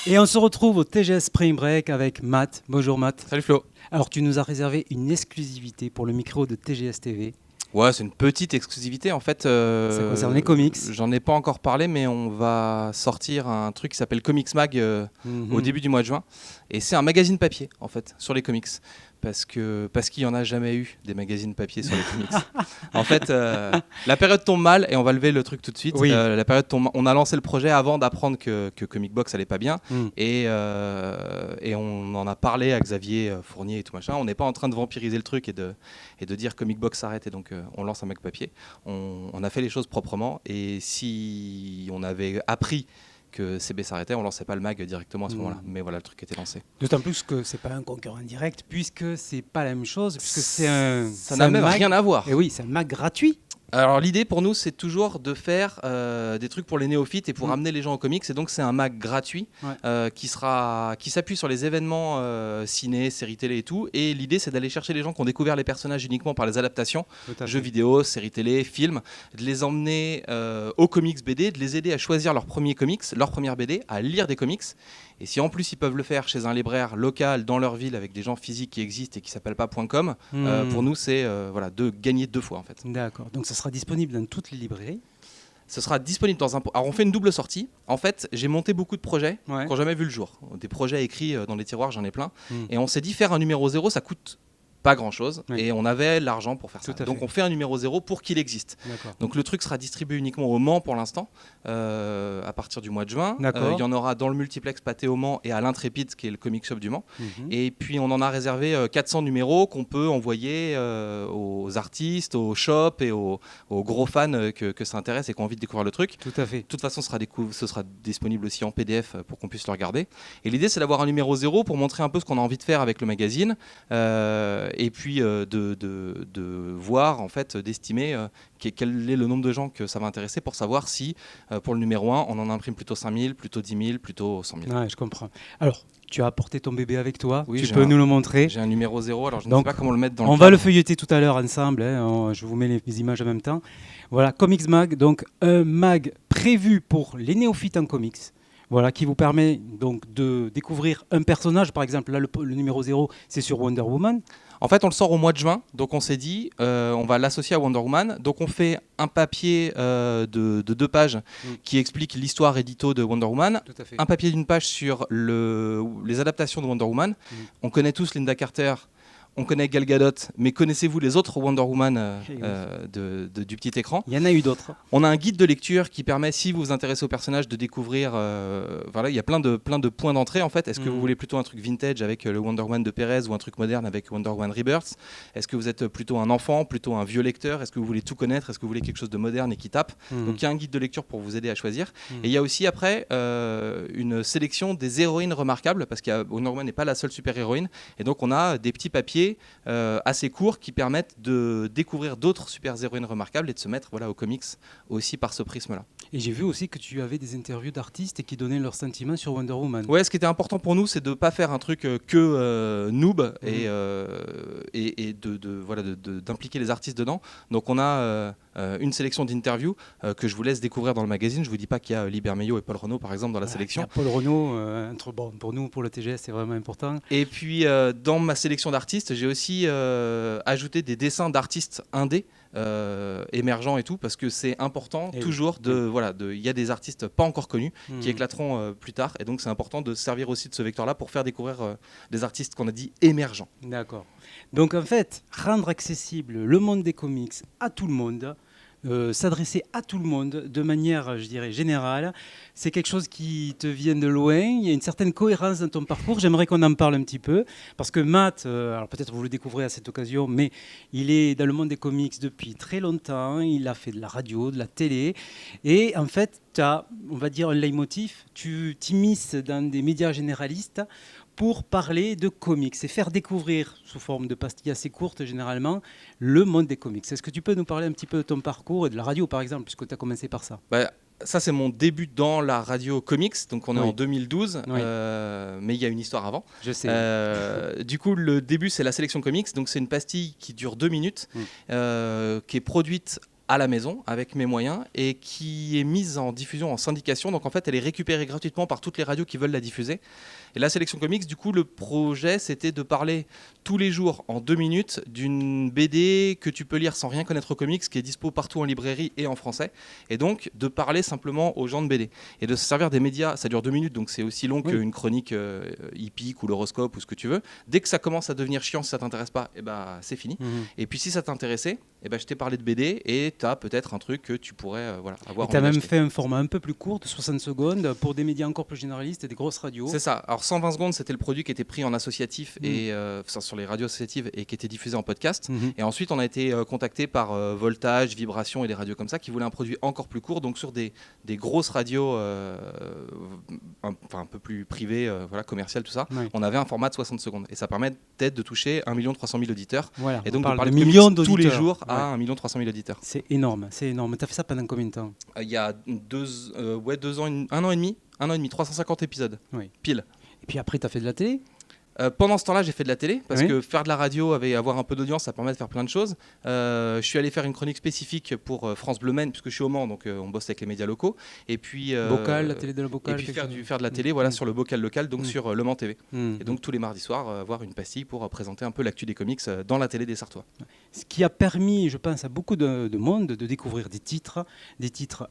Et on se retrouve au TGS Spring Break avec Matt. Bonjour Matt. Salut Flo. Alors tu nous as réservé une exclusivité pour le micro de TGS TV. Ouais, c'est une petite exclusivité en fait. Ça concerne les comics. J'en ai pas encore parlé, mais on va sortir un truc qui s'appelle Comics Mag au début du mois de juin. Et c'est un magazine papier en fait sur les comics. Parce qu'il n'y en a jamais eu des magazines papier sur les comics. En fait, la période tombe mal et on va lever le truc tout de suite. Oui. La période tombe, on a lancé le projet avant d'apprendre que Comic Box allait pas bien et on en a parlé à Xavier Fournier et tout machin. On n'est pas en train de vampiriser le truc et de dire Comic Box s'arrête et donc on lance un mag papier. On a fait les choses proprement et si on avait appris que CB s'arrêtait, on lançait pas le mag directement à ce moment-là. Mais voilà, le truc était lancé. D'autant plus que c'est pas un concurrent direct, puisque c'est pas la même chose, puisque ça n'a même rien à voir. Et oui, c'est un mag gratuit. Alors l'idée pour nous c'est toujours de faire des trucs pour les néophytes et pour amener les gens aux comics, et donc c'est un mag gratuit qui s'appuie sur les événements ciné, séries télé et tout, et l'idée c'est d'aller chercher les gens qui ont découvert les personnages uniquement par les adaptations, jeux vidéo, séries télé, films, de les emmener aux comics BD, de les aider à choisir leur premier comics, leur première BD, à lire des comics. Et si en plus ils peuvent le faire chez un libraire local dans leur ville avec des gens physiques qui existent et qui s'appellent pas .com, pour nous c'est de gagner 2 fois en fait. D'accord, donc ça sera disponible dans toutes les librairies. Ce sera disponible dans un... Alors on fait une double sortie. En fait, j'ai monté beaucoup de projets qui n'ont jamais vu le jour. Des projets écrits dans les tiroirs, j'en ai plein. Et on s'est dit faire un numéro 0, ça coûte pas grand chose et on avait l'argent pour faire ça. Donc on fait un numéro 0 pour qu'il existe. Donc le truc sera distribué uniquement au Mans pour l'instant à partir du mois de juin. Il y en aura dans le multiplex Pathé au Mans et à l'Intrépide, qui est le comic shop du Mans. Et puis on en a réservé 400 numéros qu'on peut envoyer aux artistes, aux shops et aux gros fans que ça intéresse et qui ont envie de découvrir le truc. Tout à fait. De toute façon, ce sera disponible aussi en PDF pour qu'on puisse le regarder. Et l'idée, c'est d'avoir un numéro 0 pour montrer un peu ce qu'on a envie de faire avec le magazine. Et puis de voir, en fait, d'estimer quel est le nombre de gens que ça va intéresser pour savoir si, pour le numéro 1, on en imprime plutôt 5000, plutôt 10 000, plutôt 100 000. Ouais, je comprends. Alors, tu as apporté ton bébé avec toi, oui, tu peux nous le montrer. J'ai un numéro 0, alors je ne sais pas comment le mettre dans le cadre. Va le feuilleter tout à l'heure ensemble, je vous mets les images en même temps. Voilà, Comics Mag, donc un mag prévu pour les néophytes en comics. Voilà, qui vous permet donc de découvrir un personnage. Par exemple, là, le numéro 0, c'est sur Wonder Woman. En fait, on le sort au mois de juin, donc on s'est dit, on va l'associer à Wonder Woman. Donc on fait un papier de 2 pages qui explique l'histoire édito de Wonder Woman, un papier d'1 page sur les adaptations de Wonder Woman. On connaît tous Linda Carter, on connaît Gal Gadot, mais connaissez-vous les autres Wonder Woman du petit écran ? Il y en a eu d'autres. On a un guide de lecture qui permet, si vous vous intéressez au personnage, de découvrir... il y a plein de points d'entrée en fait. Est-ce que vous voulez plutôt un truc vintage avec le Wonder Woman de Perez ou un truc moderne avec Wonder Woman Rebirth ? Est-ce que vous êtes plutôt un enfant, plutôt un vieux lecteur ? Est-ce que vous voulez tout connaître ? Est-ce que vous voulez quelque chose de moderne et qui tape ? Donc il y a un guide de lecture pour vous aider à choisir. Et il y a aussi après une sélection des héroïnes remarquables, parce que Wonder Woman n'est pas la seule super-héroïne. Et donc on a des petits papiers assez courts qui permettent de découvrir d'autres super-héroïnes remarquables et de se mettre aux comics aussi par ce prisme-là. Et j'ai vu aussi que tu avais des interviews d'artistes et qui donnaient leurs sentiments sur Wonder Woman. Ouais, ce qui était important pour nous, c'est de ne pas faire un truc noob et d'impliquer les artistes dedans. Donc on a une sélection d'interviews que je vous laisse découvrir dans le magazine. Je ne vous dis pas qu'il y a Liber Meillot et Paul Renaud, par exemple, dans la sélection. Il y a Paul Renaud, pour nous, pour le TGS, c'est vraiment important. Et puis, dans ma sélection d'artistes, j'ai aussi ajouté des dessins d'artistes indés, émergents et tout, parce que c'est important toujours il y a des artistes pas encore connus qui éclateront plus tard, et donc c'est important de servir aussi de ce vecteur-là pour faire découvrir des artistes qu'on a dit émergents. D'accord. Donc en fait, rendre accessible le monde des comics à tout le monde, s'adresser à tout le monde de manière, je dirais, générale, c'est quelque chose qui te vient de loin. Il y a une certaine cohérence dans ton parcours. J'aimerais qu'on en parle un petit peu, parce que Matt, alors peut-être vous le découvrez à cette occasion, mais il est dans le monde des comics depuis très longtemps. Il a fait de la radio, de la télé, et en fait, tu as, on va dire, un leitmotiv. Tu t'immisces dans des médias généralistes pour parler de comics et faire découvrir, sous forme de pastilles assez courtes généralement, le monde des comics. Est-ce que tu peux nous parler un petit peu de ton parcours et de la radio, par exemple, puisque tu as commencé par ça ? Ça, c'est mon début dans la radio comics, donc on est en 2012, mais il y a une histoire avant. Je sais. Du coup, le début, c'est la sélection comics, donc c'est une pastille qui dure 2 minutes, qui est produite à la maison avec mes moyens et qui est mise en diffusion en syndication. Donc en fait, elle est récupérée gratuitement par toutes les radios qui veulent la diffuser. Et la sélection comics, du coup, le projet, c'était de parler tous les jours en 2 minutes d'une BD que tu peux lire sans rien connaître aux comics, qui est dispo partout en librairie et en français. Et donc, de parler simplement aux gens de BD. Et de se servir des médias, ça dure 2 minutes, donc c'est aussi long qu'une chronique hippique ou l'horoscope ou ce que tu veux. Dès que ça commence à devenir chiant, si ça t'intéresse pas, c'est fini. Et puis si ça t'intéressait, je t'ai parlé de BD et tu as peut-être un truc que tu pourrais avoir. Et tu as même fait un format un peu plus court, de 60 secondes, pour des médias encore plus généralistes et des grosses radios. C'est ça. Alors 120 secondes, c'était le produit qui était pris en associatif et sur les radios associatives et qui était diffusé en podcast. Et ensuite, on a été contacté par Voltage, Vibration et des radios comme ça qui voulaient un produit encore plus court, donc sur des grosses radios un peu plus privées, commerciales, tout ça. On avait un format de 60 secondes et ça permet peut-être de toucher 1 300 000 auditeurs. Voilà, et donc on de parler de millions tous les jours à 1 300 000 auditeurs. C'est énorme, c'est énorme. Tu as fait ça pendant combien de temps? Il y a 2 ans, 1 an et demi, 350 épisodes, pile. Et puis après, tu as fait de la télé? Pendant ce temps-là, j'ai fait de la télé parce que faire de la radio, avoir un peu d'audience, ça permet de faire plein de choses. Je suis allé faire une chronique spécifique pour France Bleu Maine, puisque je suis au Mans, donc on bosse avec les médias locaux. Et puis Bocal, la télé de la Bocal. Et puis faire de la télé, sur le Bocal local, donc sur Le Mans TV. Et donc tous les mardis soirs, avoir une pastille pour présenter un peu l'actu des comics dans la télé des Sartois. Ce qui a permis, je pense, à beaucoup de monde de découvrir des titres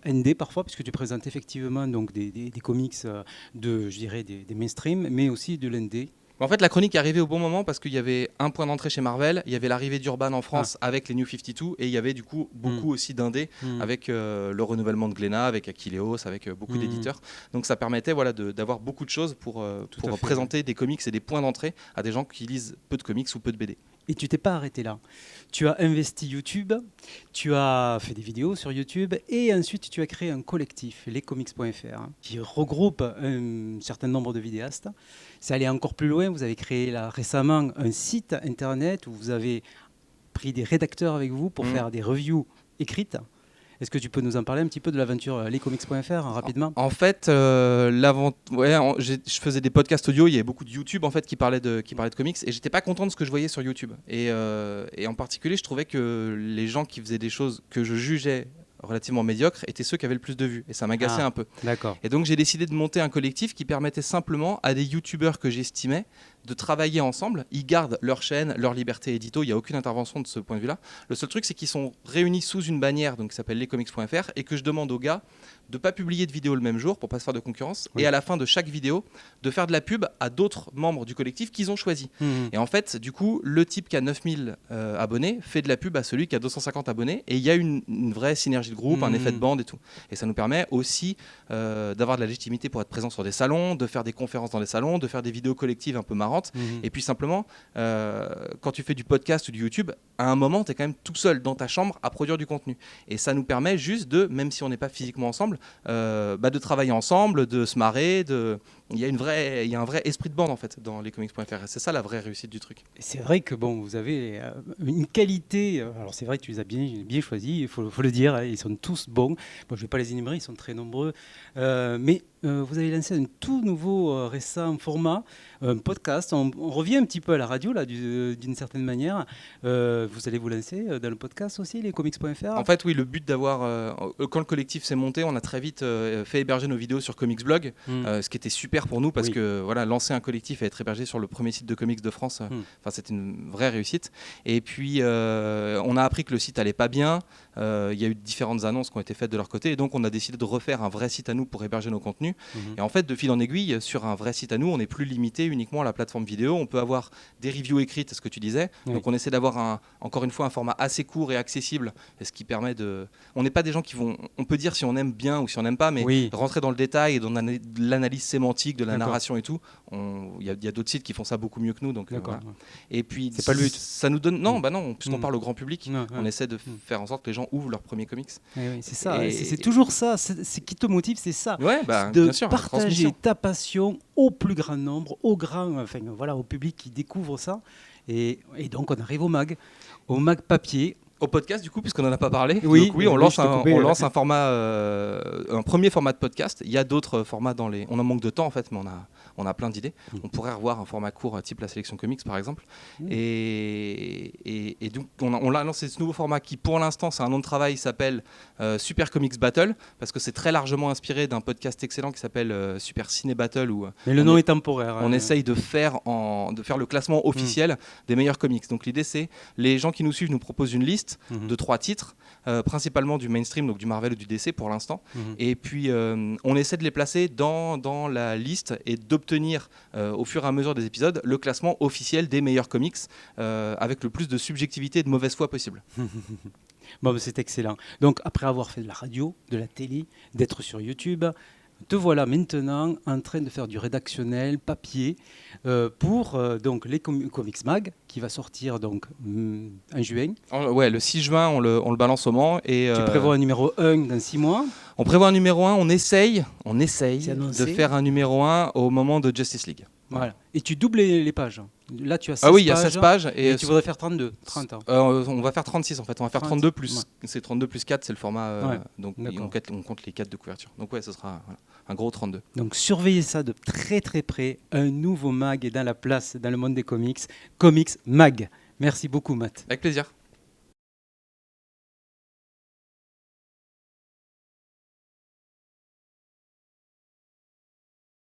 ND parfois, puisque tu présentes effectivement donc des comics des mainstream, mais aussi de l'ND. En fait, la chronique est arrivée au bon moment parce qu'il y avait un point d'entrée chez Marvel, il y avait l'arrivée d'Urban en France avec les New 52 et il y avait du coup beaucoup aussi d'indés avec le renouvellement de Glénat, avec Achilleos, avec beaucoup d'éditeurs. Donc ça permettait d'avoir beaucoup de choses pour présenter des comics et des points d'entrée à des gens qui lisent peu de comics ou peu de BD. Et tu t'es pas arrêté là. Tu as investi YouTube, tu as fait des vidéos sur YouTube et ensuite tu as créé un collectif, lescomics.fr, qui regroupe un certain nombre de vidéastes. C'est allé encore plus loin, vous avez créé récemment un site internet où vous avez pris des rédacteurs avec vous pour faire des reviews écrites. Est-ce que tu peux nous en parler un petit peu de l'aventure lescomics.fr rapidement? En fait, je faisais des podcasts audio, il y avait beaucoup de YouTube en fait qui parlaient de comics et j'étais pas content de ce que je voyais sur YouTube. Et en particulier, je trouvais que les gens qui faisaient des choses que je jugeais relativement médiocres étaient ceux qui avaient le plus de vues et ça m'agaçait un peu. D'accord. Et donc j'ai décidé de monter un collectif qui permettait simplement à des youtubeurs que j'estimais de travailler ensemble. Ils gardent leur chaîne, leur liberté édito, il n'y a aucune intervention de ce point de vue-là. Le seul truc, c'est qu'ils sont réunis sous une bannière donc, qui s'appelle lescomics.fr et que je demande aux gars de ne pas publier de vidéo le même jour pour ne pas se faire de concurrence et à la fin de chaque vidéo, de faire de la pub à d'autres membres du collectif qu'ils ont choisi. Et en fait, du coup, le type qui a 9000 abonnés fait de la pub à celui qui a 250 abonnés et il y a une vraie synergie de groupe, un effet de bande et tout. Et ça nous permet aussi d'avoir de la légitimité pour être présent sur des salons, de faire des conférences dans les salons, de faire des vidéos collectives un peu marrantes. Et puis simplement, quand tu fais du podcast ou du YouTube, à un moment, tu es quand même tout seul dans ta chambre à produire du contenu. Et ça nous permet juste même si on n'est pas physiquement ensemble, de travailler ensemble, de se marrer, il y a un vrai esprit de bande en fait dans lescomics.fr et c'est ça la vraie réussite du truc. C'est vrai que vous avez une qualité, alors c'est vrai que tu les as bien choisis, il faut le dire, ils sont tous bons. Bon, je ne vais pas les énumérer, ils sont très nombreux, mais vous avez lancé un tout nouveau récent format, un podcast. On revient un petit peu à la radio là, d'une certaine manière. Vous allez vous lancer dans le podcast aussi, lescomics.fr? En fait, oui, le but d'avoir... quand le collectif s'est monté, on a très vite fait héberger nos vidéos sur Comics Blog, ce qui était super pour nous parce que lancer un collectif et être hébergé sur le premier site de comics de France, c'était une vraie réussite. Et puis, on a appris que le site allait pas bien. Il y a eu différentes annonces qui ont été faites de leur côté et donc on a décidé de refaire un vrai site à nous pour héberger nos contenus. Et en fait, de fil en aiguille, sur un vrai site à nous, on n'est plus limité uniquement à la plateforme vidéo. On peut avoir des reviews écrites, ce que tu disais. Donc on essaie d'avoir encore une fois un format assez court et accessible, ce qui permet de... On n'est pas des gens qui vont... On peut dire si on aime bien ou si on n'aime pas, mais rentrer dans le détail et dans l'analyse sémantique de la narration et tout, il y a d'autres sites qui font ça beaucoup mieux que nous. Donc, voilà. Et puis, c'est pas le but. Ça nous donne... Non, puisqu'on parle au grand public, on essaie de faire en sorte que les gens ouvrent leurs premiers comics. C'est ça, c'est toujours ça. C'est qui te motive, c'est ça. Bien sûr, partager ta passion au plus grand nombre, au public qui découvre ça. Et donc on arrive au mag papier. Au podcast, du coup, puisqu'on n'en a pas parlé. Oui, donc, oui, on lance un format, un premier format de podcast. Il y a d'autres formats on en manque de temps en fait, mais on a plein d'idées. On pourrait revoir un format court type la sélection comics par exemple. Et donc on a lancé ce nouveau format qui pour l'instant c'est un nom de travail, s'appelle Super Comics Battle, parce que c'est très largement inspiré d'un podcast excellent qui s'appelle Super Ciné Battle. Mais le nom est temporaire. On essaye de faire le classement officiel des meilleurs comics. Donc l'idée c'est, les gens qui nous suivent nous proposent une liste de 3 titres, principalement du mainstream, donc du Marvel ou du DC pour l'instant. Et puis on essaie de les placer dans la liste et d'obtenir au fur et à mesure des épisodes le classement officiel des meilleurs comics avec le plus de subjectivité et de mauvaise foi possible. Bon, c'est excellent. Donc après avoir fait de la radio, de la télé, d'être sur YouTube, te voilà maintenant en train de faire du rédactionnel papier pour donc les Comics Mag qui va sortir donc en juin. Ouais, le 6 juin, on le balance au Mans. Et, tu prévois un numéro 1 dans 6 mois. On prévoit un numéro 1, on essaye de faire un numéro 1 au moment de Justice League. Voilà. Et tu doubles les pages. Là, tu as 16 pages. Il y y a 16 pages. Et tu voudrais faire 30 ans. On va faire 36 en fait. On va faire 30, 32 plus. C'est 32 plus 4, c'est le format. Donc on compte les 4 de couverture. Donc ouais, ce sera un gros 32. Donc surveillez ça de très très près. Un nouveau mag est dans la place dans le monde des comics. Comics Mag. Merci beaucoup, Matt. Avec plaisir.